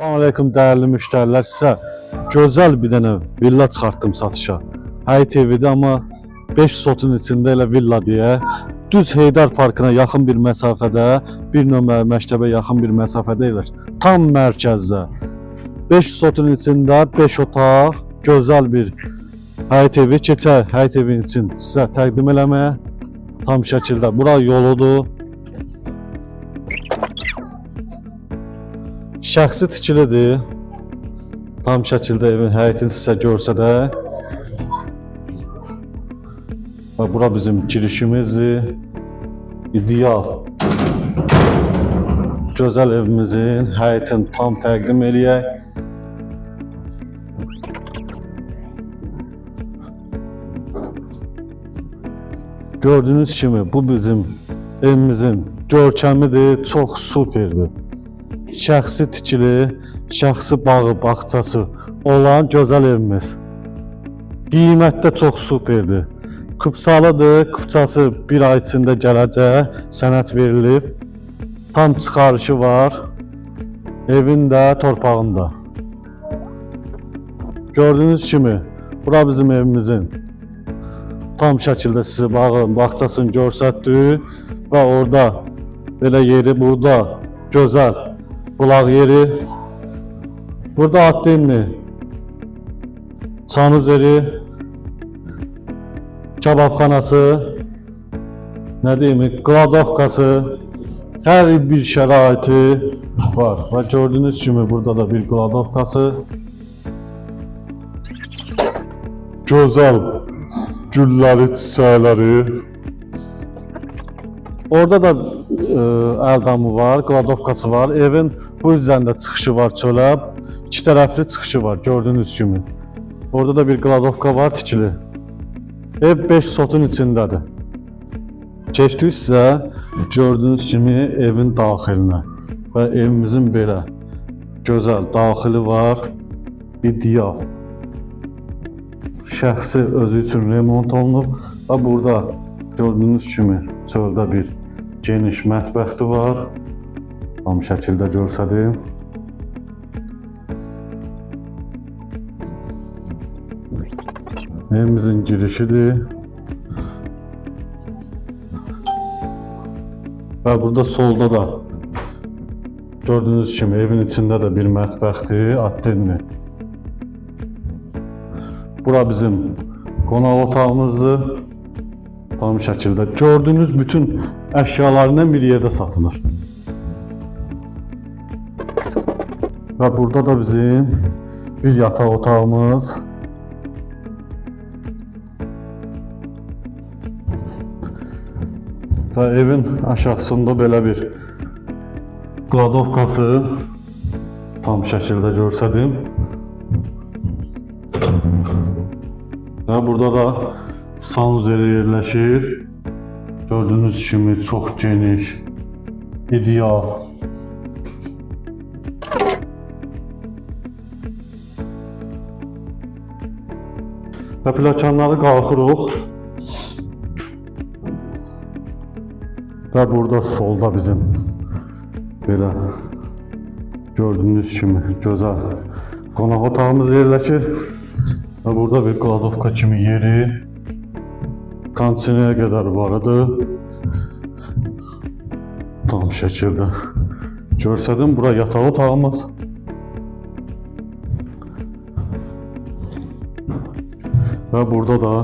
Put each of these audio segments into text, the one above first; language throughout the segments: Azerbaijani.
Aleyküm değerli müşteriler, size güzel bir tane villa çıxartdım satışa. Həyət evidir, amma 5 sotun içində elə villa deyə. Düz Heydar Parkına yaxın bir məsafədə, bir nömrə məktəbə yaxın bir məsafədə elə. Tam mərkəzdə. 5 sotun içində 5 otaq, gözəl bir həyət evi. Keçək həyət evin için sizə təqdim eləməyə. Tam şəkildə. Bura yoludur. Şəxsi tikilidir. Tam şəkildə evin həyətini sizə görsə də. Bura bizim girişimizdir. İdeal. Gözəl evimizin həyətini tam təqdim eləyək. Gördüğünüz kimi bu bizim evimizin görkəmidir, çox superdir. Şəxsi tikili, şəxsi bağı, bağçası olan gözəl evimiz. Qiymətdə çox superdir. Kupçalıdır, kupçası bir ay içində gələcək, sənəd verilib. Tam çıxarışı var, evin də, torpağında. Gördüğünüz kimi, bura bizim evimizin tam şəkildə sizi bağın, bağçasını görsətdi və orada belə yeri, burada gözəl bulaq yeri, burada addenli sanuz yeri, kebabxanası, nə deyim, qladovkası, hər bir şəraiti var. Və gördüğünüz kimi burada da bir qladovkası, gözəl gülləri, çiçəkləri. Orada da əldamı var, qladovkası var. Evin bu üzərində çıxışı var çölə. İki tərəfli çıxışı var gördüğünüz kimi. Orada da bir qladovka var tikili. Ev 5 sotun içindədir. Keçdik sizə gördüğünüz kimi evin daxilinə. Və evimizin belə gözəl daxili var. İdeal. Şəxsi özü üçün remont olunub və burada gördüğünüz kimi çöldə bir geniş mətbəxti var. Tam şəkildə görsədim. Evimizin girişidir. Və burada solda da gördüğünüz kimi evin içində də bir mətbəxti, addenli. Bura bizim qonaq otağımızdır. Tam şəkildə gördüğünüz bütün əşyalarından bir yerdə satılır. Və burada da bizim bir yataq otağımız. Və evin aşağısında belə bir qladovkası tam şəkildə görsədim. Və burada da sanuzeli yerləşir. Gördüğünüz kimi çox geniş, ideal. Və plakanları qalxırıq. Və burada solda bizim belə gördüğünüz kimi gözəl qonaq otağımız yerləşir. Və burada bir qladovka kimi yeri, kondisioneriyə qədər vardı. Tam şəkildə görsədim, bura yataq otağımız. Və burada da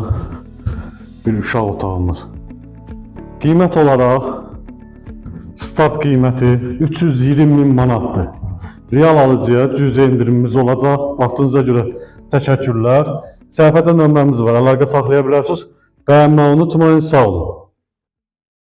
bir uşaq otağımız. Qiymət olaraq start qiyməti 320.000 manatdır. Real alıcıya cüzi indirimimiz olacaq. Vaxtınıza görə təşəkkürlər. Səhifədə nömrəmiz var, əlaqə saxlaya bilərsiniz. Bəyənməyi unutmayın, sağ olun.